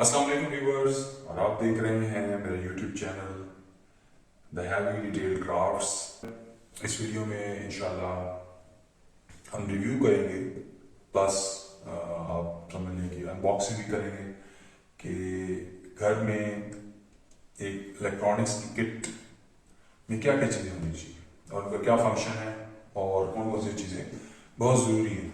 अस्सलाम वालेकुम व्यूअर्स, और आप देख रहे हैं मेरा YouTube channel the heavy detail crafts. इस वीडियो में इंशाल्लाह हम रिव्यू करेंगे प्लस आप समझ लें कि अनबॉक्सिंग भी करेंगे कि घर में एक इलेक्ट्रॉनिक्स की किट में क्या क्या चीज़ें होनी चाहिए और उनका क्या फंक्शन है और कौन कौन सी चीज़ें बहुत ज़रूरी हैं।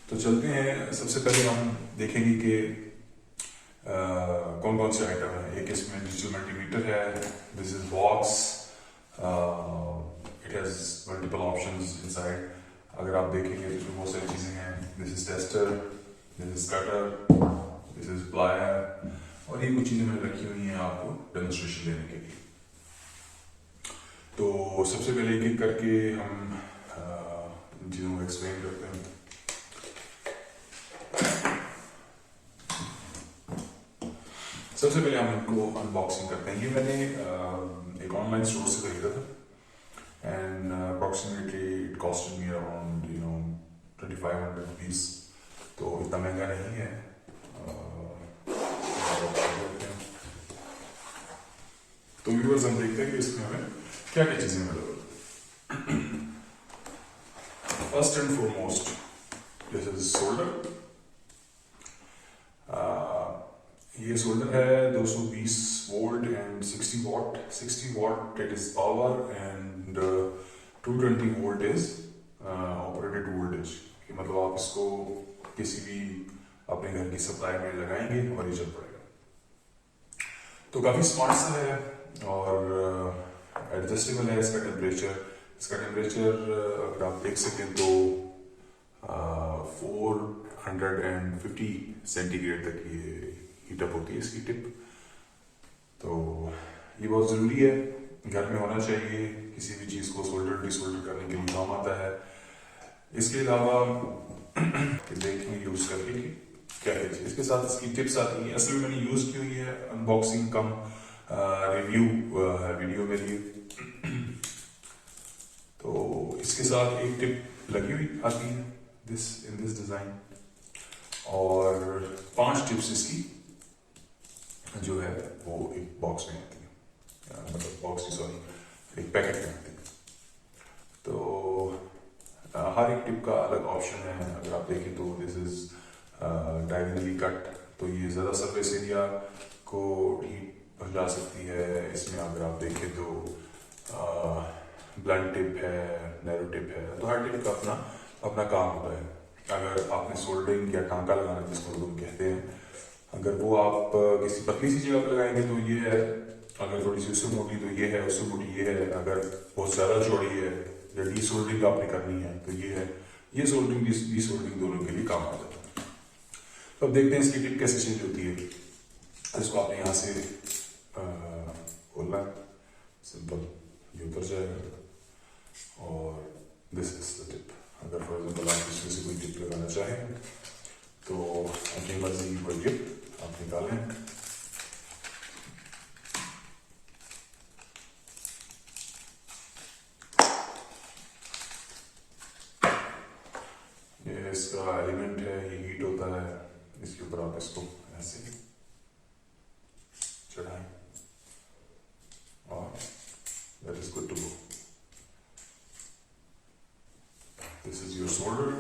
तो चलते हैं। सबसे पहले हम देखेंगे कि कौन कौन से आइटम है। एक इसमें डिजिटल मल्टीमीटर है, this is box, it has multiple options inside. अगर आप देखेंगे तो इसमें बहुत सारी चीज़ें हैं। This is tester, this is cutter, this is plier, और ये कुछ चीज़ें मैंने रखी हुई हैं आपको डेमोन्स्ट्रेशन देने के लिए। तो सबसे पहले एक एक करके हम इन चीज़ों को एक्सप्लेन करते हैं। सबसे पहले हम इनको अनबॉक्सिंग करते हैं। ये मैंने एक ऑनलाइन स्टोर से खरीदा था and approximately it cost me around 2500 rupees, तो इतना महंगा नहीं है। तो व्यूअर्स हम देखते हैं कि इसमें हमें क्या क्या चीज़ें मिलेगी। First and foremost this is solder. ये सोल्डर है 220 volt and 60 watt. 60 watt it is power and 220 volt is operated voltage. मतलब आप इसको किसी भी अपने घर की सप्लाई में लगाएंगे और ये चल पड़ेगा। तो काफ़ी स्मार्ट सा है और एडजस्टेबल है। इसका टेम्परेचर अगर आप देख सकें तो 450 सेंटीग्रेड तक ये हीटअप होती है इसकी टिप। तो ये बहुत ज़रूरी है, घर में होना चाहिए। किसी भी चीज़ को सोल्डर डिसोल्डर करने के लिए काम आता है। इसके अलावा देखेंगे यूज़ करके कि क्या है। इसके साथ इसकी टिप्स आती हैं। असल में मैंने यूज़ की हुई है, अनबॉक्सिंग कम रिव्यू वीडियो के लिए। तो इसके साथ एक टिप लगी हुई आती है इन दिस डिज़ाइन, और 5 टिप्स इसकी जो है वो एक बॉक्स में आती है, मतलब बॉक्स की सॉरी एक पैकेट में आती है। तो हर एक टिप का अलग ऑप्शन है। अगर आप देखें तो दिस इज डायगोनली कट, तो ये ज़्यादा सरफेस एरिया को हीट पहुंचा सकती है। इसमें अगर आप देखें तो ब्लंट टिप है, नैरो टिप है, तो हर टिप का अपना अपना काम होता है। अगर आपने सोल्डरिंग या टांका लगाना जिसको लोग कहते हैं, अगर वो आप किसी पतली सी जगह पर लगाएंगे तो ये है, अगर थोड़ी सी उससे मोटी तो ये है, उससे मोटी ये है। अगर बहुत ज़्यादा चौड़ी है या डी सोल्डरिंग आपने करनी है तो ये है। ये सोल्डरिंग डी सोल्डरिंग दोनों के लिए काम आ जाता है। तो अब देखते हैं इसकी टिप कैसे चेंज होती है। इसको आपने यहाँ से खोलना है, सिंपल ये उतर जाएगा और दिस इज द टिप। अगर फॉर एग्जाम्पल आप इसमें से कोई टिप लगाना चाहें तो अपनी मर्जी की कोई टिप आप निकालें। ये इसका एलिमेंट है, ये हीट होता है। इसके ऊपर आप इसको ऐसे चढ़ाएं और that is good to go. This is your solder.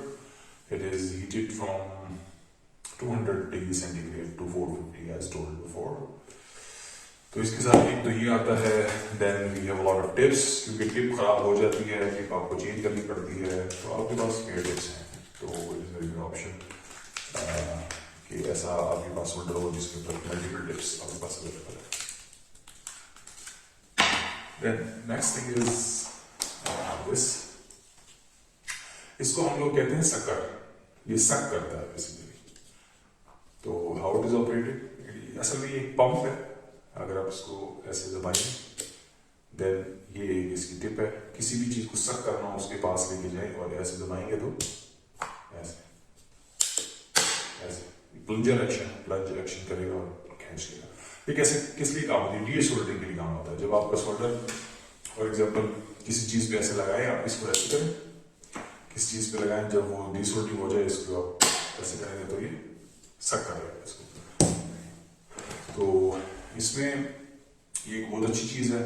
It is heated from 200 degree centigrade to 450 as told before. तो इसके साथ एक तो ये आता है, then we have a lot of tips. क्योंकि टिप खराब हो जाती है, टिप आपको चेंज करनी पड़ती है, तो आपके पास स्पेयर टिप्स हैं। तो it is very good option कि ऐसा आपके पास सोल्डर हो जिसके ऊपर मल्टीपल टिप्स आपके पास अवेलेबल है। Then next thing is this. इसको हम लोग कहते हैं सक्कर। ये सक करता है बेसिकली। तो हाउ इट इज ऑपरेटेड, असल में ये एक पंप है। अगर आप इसको ऐसे दबाएं, देन ये इसकी टिप है। किसी भी चीज को सक करना हो उसके पास लेके जाए और ऐसे दबाएंगे तो ऐसे ऐसे प्लंज एक्शन करेगा और खींच लेगा। ये कैसे किस लिए काम होती है? डी सोल्डरिंग के लिए काम होता है। जब आपका सोल्डर फॉर एग्जाम्पल किसी चीज पे ऐसे लगाए, आप इसको ऐसे करें, किस चीज पे लगाएं, जब वो डिसोल्डिंग हो जाए इसको आप ऐसे करेंगे तो ये सक करेगा इसको। तो इसमें ये एक बहुत अच्छी चीज़ है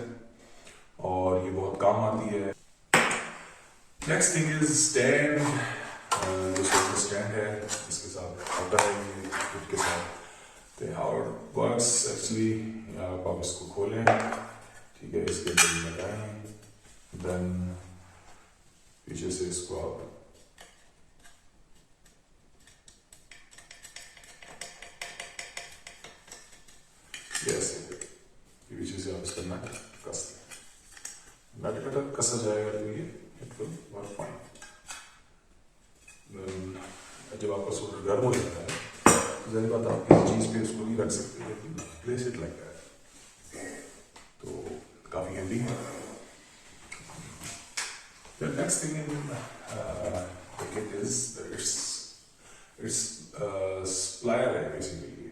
और ये बहुत काम आती है। Next thing is stand. जो सोलर स्टैंड है इसके साथ आता है ये किट के साथ। तो हाउ इट वर्क्स एक्चुअली, आप इसको खोलें, ठीक है, इसके अंदर लगाएं, देन पीछे से इसको आप ऐसे पीछे से आप इसका नट कस दें। नट कसा जाएगा तो ये इट विल वर्क फाइन। जब आपका सोल्डर गर्म हो जाता है तो जाहिर बात आप किसी चीज़ पे उसको नहीं रख सकते, लेकिन प्लेस इट लाइक दैट, तो काफ़ी हैंडी है। The next thing in the kit is it's splier है basically।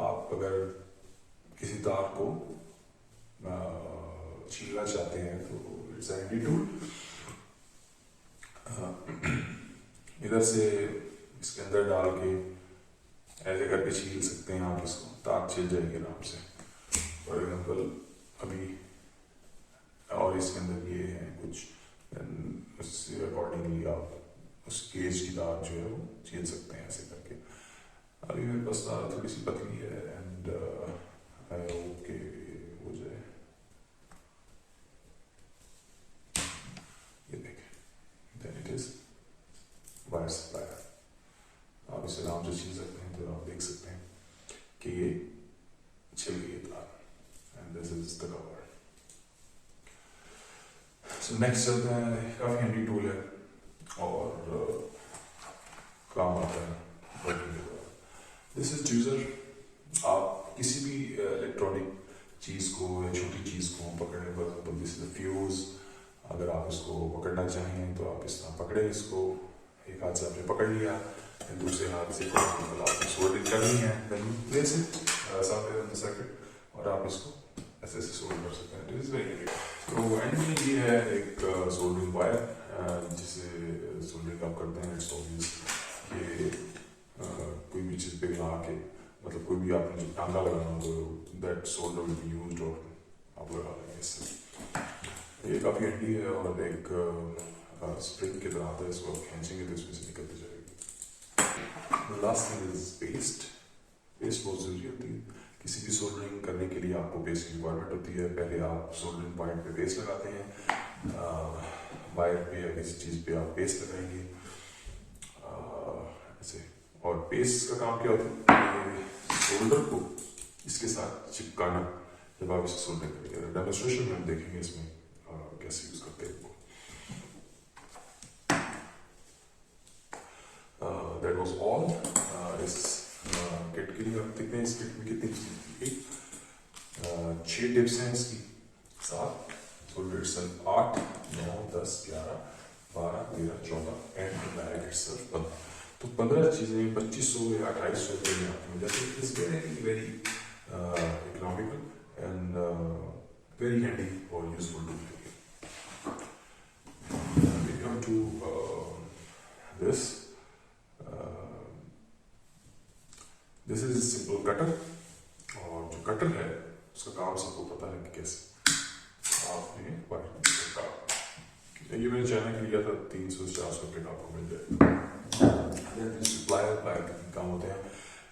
आप अगर किसी तार को छीलना चाहते हैं तो इट्स हैंडी टूल। इधर से इसके अंदर डाल के ऐसे करके छील सकते हैं आप इसको, तार छिल जाएगी आराम से। फॉर एग्जाम्पल अभी, और इसके अंदर ये है कुछ, उससे अकॉर्डिंगली आप उस गेज की तार जो है वो छील सकते हैं ऐसे करके। अभी मेरे पास तार थोड़ी सी पतली है एंड आई होप के हो जाए। ये देखें, then it is wire supplier. आप इसे आराम से छील सकते हैं, तो आप देख सकते हैं कि ये छिल गई है तार, and this is the cover. So next चलते हैं, काफ़ी हैंडी टूल है और काम आता है वर्किंग के दौरान। This is the user. आप किसी भी इलेक्ट्रॉनिक चीज़ को या छोटी चीज़ को पकड़ने पर, दिस इज फ्यूज, अगर आप इसको पकड़ना चाहें तो आप इस तरह पकड़े इसको, एक हाथ से आपने पकड़ लिया, दूसरे हाथ से आपने सोल्डरिंग करनी है, then place it somewhere in the circuit और आप इसको ऐसे ऐसे सोल्ड कर सकते हैं। It is very easy. तो एंड में ये है एक सोल्डरिंग वायर, जिसे सोल्डरिंग आप करते हैं। इट्स ऑब्वियस कि कोई भी चीज़ पे लगा के, मतलब कोई भी आपने जो टांगा लगाना हो तो that solder will be used और आप लगा लेंगे इससे। ये काफ़ी हैंडी है और एक स्प्रिंग की तरह आता है, इसको आप खींचेंगे तो इसमें से निकलती जाएगी। Last thing is paste. Paste बहुत ज़रूरी होती है किसी भी सोल्डरिंग करने के लिए। आपको पेस्ट की रिक्वायरमेंट होती है। पहले आप सोल्डरिंग पॉइंट पे पेस्ट लगाते हैं, वायर पे या किसी चीज़ पे आप पेस्ट लगाएंगे ऐसे। और पेस्ट का काम क्या होता है, सोल्डर को इसके साथ चिपकाना जब आप इसे सोल्डरिंग करेंगे। डेमोन्स्ट्रेशन में हम देखेंगे इसमें कैसे यूज़ करते हैं इसको। दैट वाज ऑल इस किट के लिए। आप देखते हैं इस किट में कितनी चीज़, 6 टिप्स हैं इसकी, 7 solder itself 8 9 10 11 12 13 14 and bag itself 15। तो 15 चीज़ें 2500 या 2800 रुपये में आती हैं। जैसे it is very very economical and very handy और useful tool. We come to this. This is simple cutter. और जो कटर है उसका काम सबको पता है कि कैसे आपने वायर, ये मैंने चाइना के लिया था, 300 से 400 रुपये का आपको मिल जाएगा। प्लायर काम होते हैं,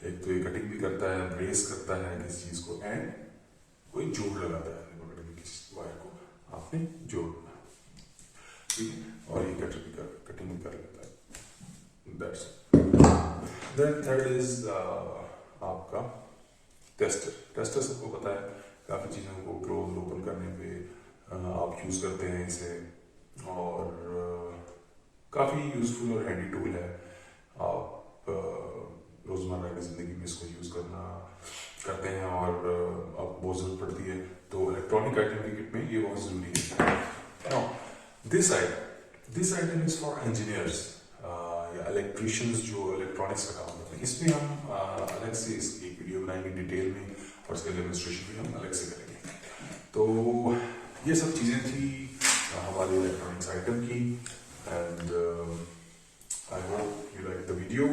एक तो ये कटिंग भी करता है, ब्रेस करता है किसी चीज़ को, एंड कोई जोड़ लगाता है पकड़ के किसी वायर को आपने जोड़ना, ठीक है। और ये कटर भी कटिंग भी कर लेता है। दैट्स देन थर्ड इज आपका टेस्टर। टेस्टर सबको पता है, काफ़ी चीज़ों को क्लोज ओपन करने पे आप यूज़ करते हैं इसे, और काफ़ी यूज़फुल और हैंडी टूल है। आप रोज़मर्रा की ज़िंदगी में इसको यूज़ करते हैं और आपको बहुत ज़रूरत पड़ती है, तो इलेक्ट्रॉनिक आइटम की किट में ये बहुत ज़रूरी है। Now this item is for engineers या इलेक्ट्रिशियंस जो इलेक्ट्रॉनिक्स का काम करते हैं। इसमें हम अलग से इसकी एक वीडियो बनाएंगे डिटेल में, और इसका डेमोन्स्ट्रेशन भी हम अलग से करेंगे। तो ये सब चीज़ें थी हमारे इलेक्ट्रॉनिक्स आइटम की, and I hope you like the video.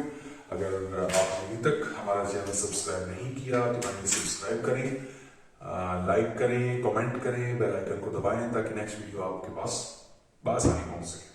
अगर आपने अभी तक हमारा चैनल सब्सक्राइब नहीं किया तो काइंडली सब्सक्राइब करें, लाइक करें, कमेंट करें, बेल आइकन को दबाएं ताकि नेक्स्ट वीडियो आपके पास आसानी पहुंच सके।